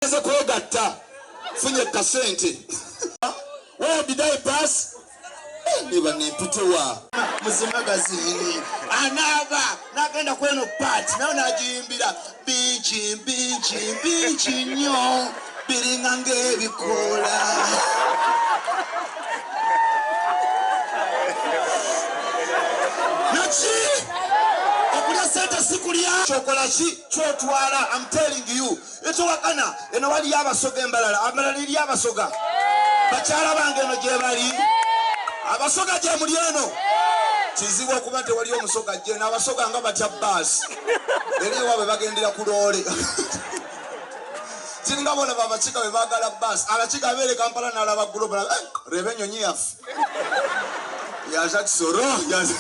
Funye kasente. Where did I pass? Niba nepitewa magazine anava nagenda kweno part nayo najimbira bichi nyo biringa ngebikola nachi okulia sente sikulia chokola chi chotwala. I'm telling you eto wakana eno wali yabasoga embalala amalali yabasoga bachala bange no je bali abasoga je muli eno kizibu okuba tewali omusoga je n'abasoga nga batya bus eri wabe bagendera ku loole singa bona babachika be bagala bus abachika bele Kampala n'alaba global revenue nyafu yaza kisoro yaza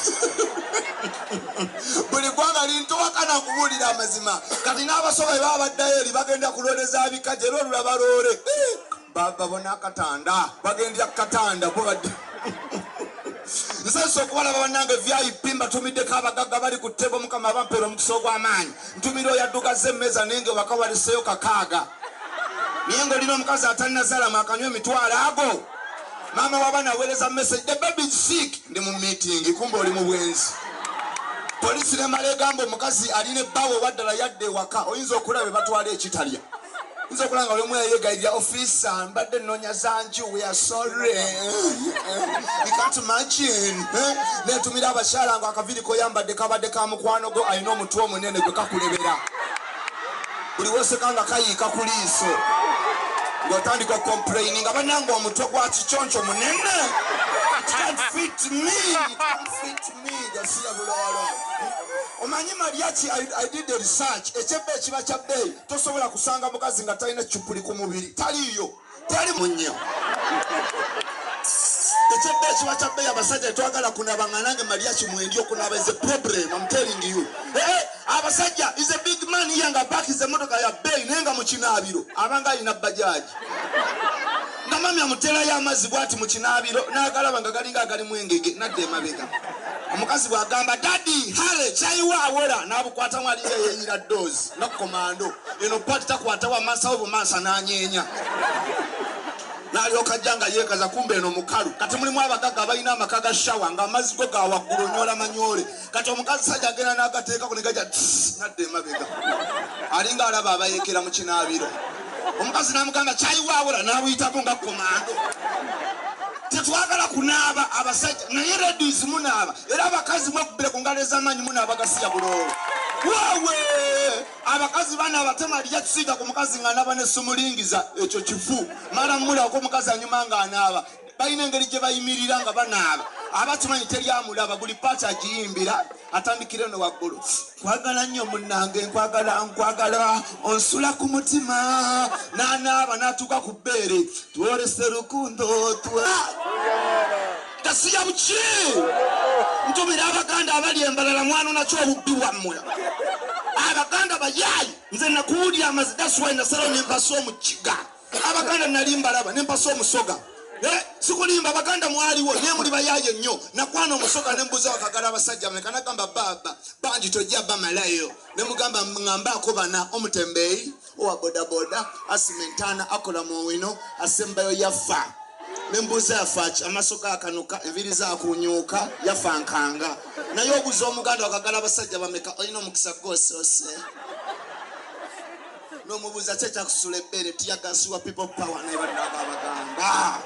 buli kwanga linto wakana kubulira amazima kati n'abasoga babaddayo eri bagenda kuloleza abikaje lolula balole baba bona katanda bagendera katanda bo badde nseso kwala babanange VIP mbatumide kabagaga bali ku tebo mukama bampero mukiso gw'amaanyi ntumiro yaduka zemmeza nenge bakawaliseyo kakaaga niyengo lino mukazi atalina zala makanywe emitwalo ago mama wabana weleza message the baby is sick ndi mu meeting kumbe oli mu bwenzi polisi ne malegambo mukazi aline bawo waddala yadde waka oyinza okulabe batwala ekitalya nzo kulanga oli mwe yegayya officer mbadde nonya zanju we are sorry you can't imagine netumira abashala ngo akaviri ko yambadde kabadde ka mukwano go ayino omutu omunene gwe kakulebera buli wose kanga kayika kuliiso ngotandika complaining abanango omutwe gwa kichoncho munene can't fit me gasiya bulalo omanyi Mariachi I did the research echebe kiba kya bay tosobola kusanga mukazi nga talina chupuli ku mubiri taliyo tali munyo echebe kiba kya bay abasajja twagala kunabanga nange Mariachi mwendio kunaba is a problem. I'm telling you abasajja is a big man yanga back is a motoka ya bay nenga mu kinabiro abanga ina bajaji namami amutera ya mazi bwati mu kinabiro nagalaba nga galinga gali mwengege nadde mabega omukazi bwagamba daddy hale chaiwa awora nabukwata mwali yeyira dozi na komando eno pati takwata wa masa obo masa nanyenya nali okajanga yekaza kumbe eno mukalu kati mulimu abagaga balina amakaga shawa nga amazi go gawakulonyola manyole kati omukazi sajja agenda n'agateeka kunegaja nadde mabega alinga alaba abayekera mu kinabiro omukazi namugamba chaiwa awora nabuyitako nga komando tetwagala kunaaba abasajja naye ladies munaaba era abakazi mwekubire ku ngalo ez'amaanyi munaaba gasiya bulolo wawe abakazi bana abatema lya kisiga ku mukazi ng'anaaba n'essumulingiza ekyo kifu mala mulako omukazi anyuma ng'anaaba balina engeri gye bayimirira nga banaaba abatumanyi teryamulaba buli paati agiyimbira atandikire no waggulu kwagala nnyo munnange nkwagala onsula ku mutima n'anaaba n'atuuka ku bbeere twolese lukundo gasiya buki ntumira abaganda abali embalala mwana nakyo obubbi bwammwe abaganda bayaayi nze nakuwulira amazi daswayi nasalawo nempasa omukiga abaganda nali mbalaba nempasa omusoga sikulimba abaganda mwaliwo naye muli bayaayi ennyo nakwana omusoga nembuza wakagala abasajja meka nagamba baba bangi tojja bamalayo nemugamba ng'ambaako bana omutembeeyi owa bodaboda asimentana akola muwino asembayo yafa nembuza yafa amasoga akanuka enviri zakunyuka yafa nkanga naye obuza omuganda wakagala abasajja bameka olina omukisa gosose nomubuza kyekyakusula ebbeere tiyagasiwa people power naye baddaga abaganda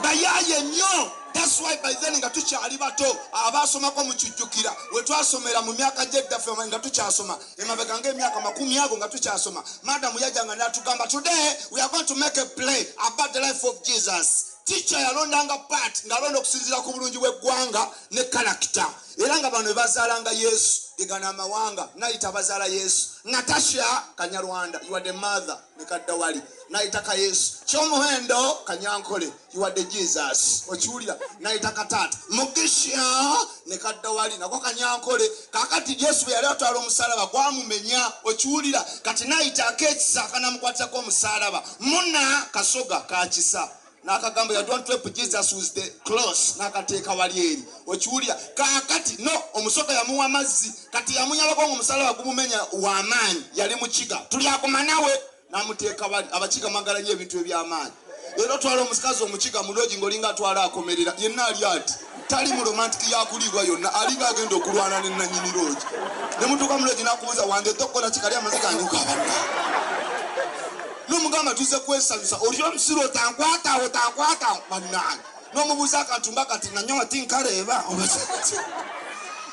bayaye nnyo. That's why by then nga tukyali bato abasomako mukijjukira we twasomera mu myaka gy'eddaffe nga tukyasoma emabega ng'emyaka 10 ago nga tukyasoma madamu yajjanga n'atugamba today we are going to make a play about the life of Jesus. Teacher yalondanga part ng'alonda okusinziira ku bulungi bw'eggwanga ne character era nga bano bazaalanga Yesu digana amawanga nayita bazaala Yesu. Natasha Kanyarwanda you are the mother ne Kaddawali nayitaka Yesu. Kyomuhendo Kanyankole you are the Jesus. Okiwulira nayita Katata Mugisha ne Kaddawali nako Kanyankole. Kakati Yesu bwe yali atwala omusalaba gwamumenya. Okiwulira kati nayita Akekisa akanamukwatako omusalaba Muna Kasoga Kakisa Nakagamba ya don't trap Jesus with the close nakateeka walieri okiwulira kakati no omusoka yamuwa amazzi kati yamunyabako omusala bagumumenya w'amaanyi yali mukiga tuli akoma nawe namuteeka wali abakiga magala nnyo ebintu eby'amaanyi era twala omusikazi omukiga mulogi ng'olinga atwala akomerera yenna ali ati tali mu romantiki yakulibwa yonna alinga agenda okulwana ne nannyini logi ne mutuuka mulogi nakubuuza wange tokkola kikali amazzi gange ukabanna n'omugamba tuze kwesanyusa oli omusiro otankwata bannange n'omubuuza akantu kati nanyowa tinkareeba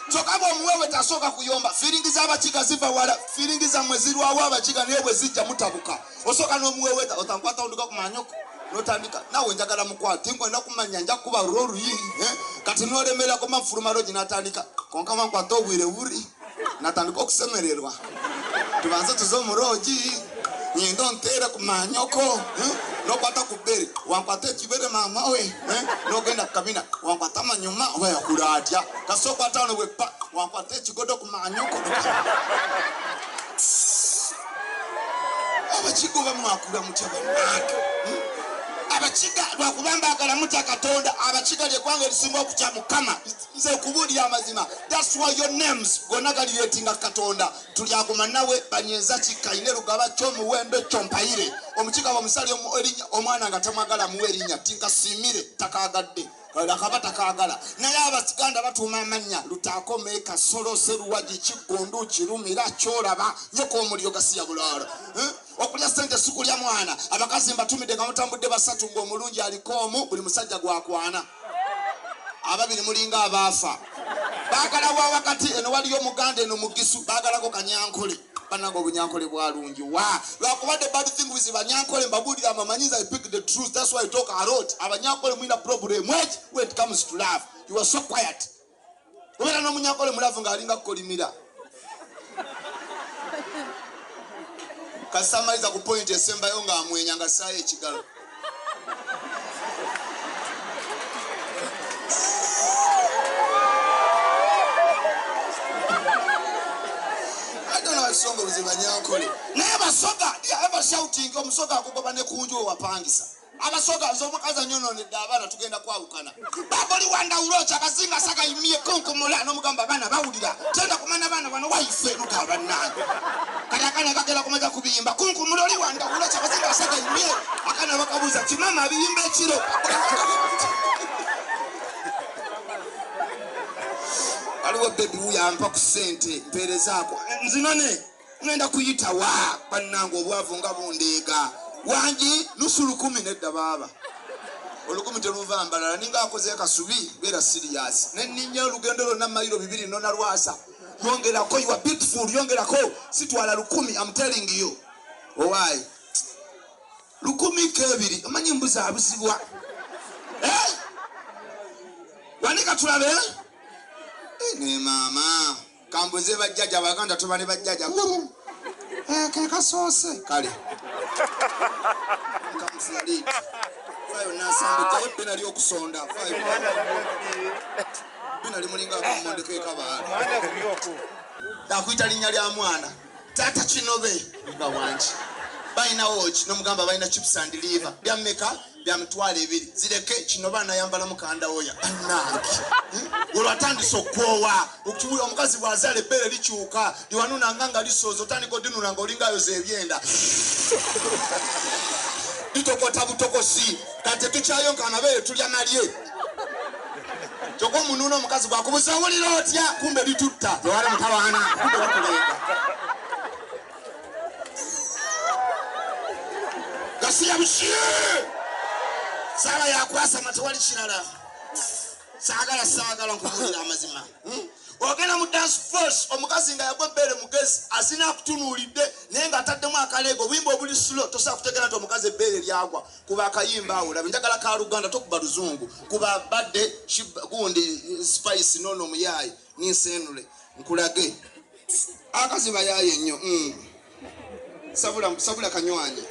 kyokka bw'omuwewe tasooka kuyomba firingi z'abakiga ziva wala firingi zammwe zirwawo abakiga naye bwe zijja mutabuka osooka n'omuwewe otankwata onduka ku manyoko n'otandika nawe njagala mukwata tinkwenda kumanya nja kuba roluyi kati n'olemerako manfuluma logi n'atandika konkama nkwata obwire buri n'atandika okusemererwa tubanze tuze omulogi nyendo nteera ku manyoko n'okwata ku bbere wankwata ekibere maama we n'ogenda ku kabina wankwata amanyuma oba yakula atya kasi okwata wano bweppa wankwata ekigodo ku manyoko abakiga oba mwakula mutya bannange abakiga lwakuba mbaagala mutya Katonda abakiga lyeggwanga erisinga okutya Mukama nze okubuulira amazima that's why your names gonna galireetinga Katonda tuli aguma nawe banyeeza kikaine lugaba ky'omuwendo kyompayire omukiga bw'omusali omwana nga tamwagala muwe erinnya tinkasiimire takaagadde akaba takaagala naye abasiganda batuuma amannya Lutaako Meeka Solo Seruwagi Kigundu Kirumira Kyolaba nyoka omuliro gasiya bulaala okulya ssente sikulya mwana abakazi mbatumidde nga mutambudde basatu ng'omulungi aliko omu buli musajja gwakwana ababiri mulinga abaafa baagala wa wakati eno waliyo Omuganda eno Mugisu baagalako Kanyankole bannange obunyankole bwalungi wa lwakuba the bad thing with Banyankole mbabuulira amamanyiza I pick the truth that's why I talk a lot Abanyankole mwina problem when it comes to love you are so quiet obeera n'omunyankole mulavu ng'alinga kukolimira kasamaliza ku point esembayo ng'amwenya nga ssaayo ekigalo songo Banyankole naye basoga ever shouting omusoga akugoba ne kunju wapangisa abasoga nzomukaza nyononedde abaana tugenda kwawukana baboli wandawulo kyakazinga saka imie konkomola n'omugamba abaana bawulira tenda kumanya abaana bano waife nuka bannange kati akana kagera kumaza kubiyimba konkomola oli wandawulo kyakazinga saka imie akana bakabuuza kimama abiyimba ekiro aliwo bebi uyampa ku ssente mpeerezaako nzinone ngenda kuyita wa bannange obwavu nga bundeega wangi nusu 10 nedda baaba olukumi teruva mbalala ninga akoze kasubi beera serious nenninya olugendo lwonna mayiro 2 nona lwasa yongerako you are beautiful yongerako sitwala 10 I'm telling you why 10 kebiri amanyi mbuza abusibwa wanika tulabe ne mama kambuze bajjaja Abaganda tubane bajjaja kakasoose kale kamusali fayo nasamba tayo pena lyo kusonda fayo pena limulinga kumondeke kabala mwana kubiyoko takuita linnya lya mwana tata Kinobe nga wanji baina wochi nomugamba baina chips and liver byameka byamitwale 2 zireke kino bana yambala mukanda oya annange olwatandisa okwowa okuwula omukazi bwazale bere likyuka liwanuna nganga lisozo tandiko dinuna ngolingayo zebyenda litokota butokosi kate tukyayonka nabere tulya nalye kyoko mununo omukazi bwakubuza wulira otya kumbe litutta tewali mutawaana kumbe likulenga gasiya bushye sala yakwasa matewali kirala saagala nkubulira amazima ogenda mu dance force omukazi nga yagwebere mugezi asina kutunuulidde naye nga ataddemu akaleego obuyimba obuli slow tosobola kutegera nti omukazi ebbeere lyagwa kuba akayimba awo labe njagala ka Luganda tokuba luzungu kuba badde gundi spice nono omuyaayi ninsenule nkulage akazi bayaaye nnyo sabula kanywanyi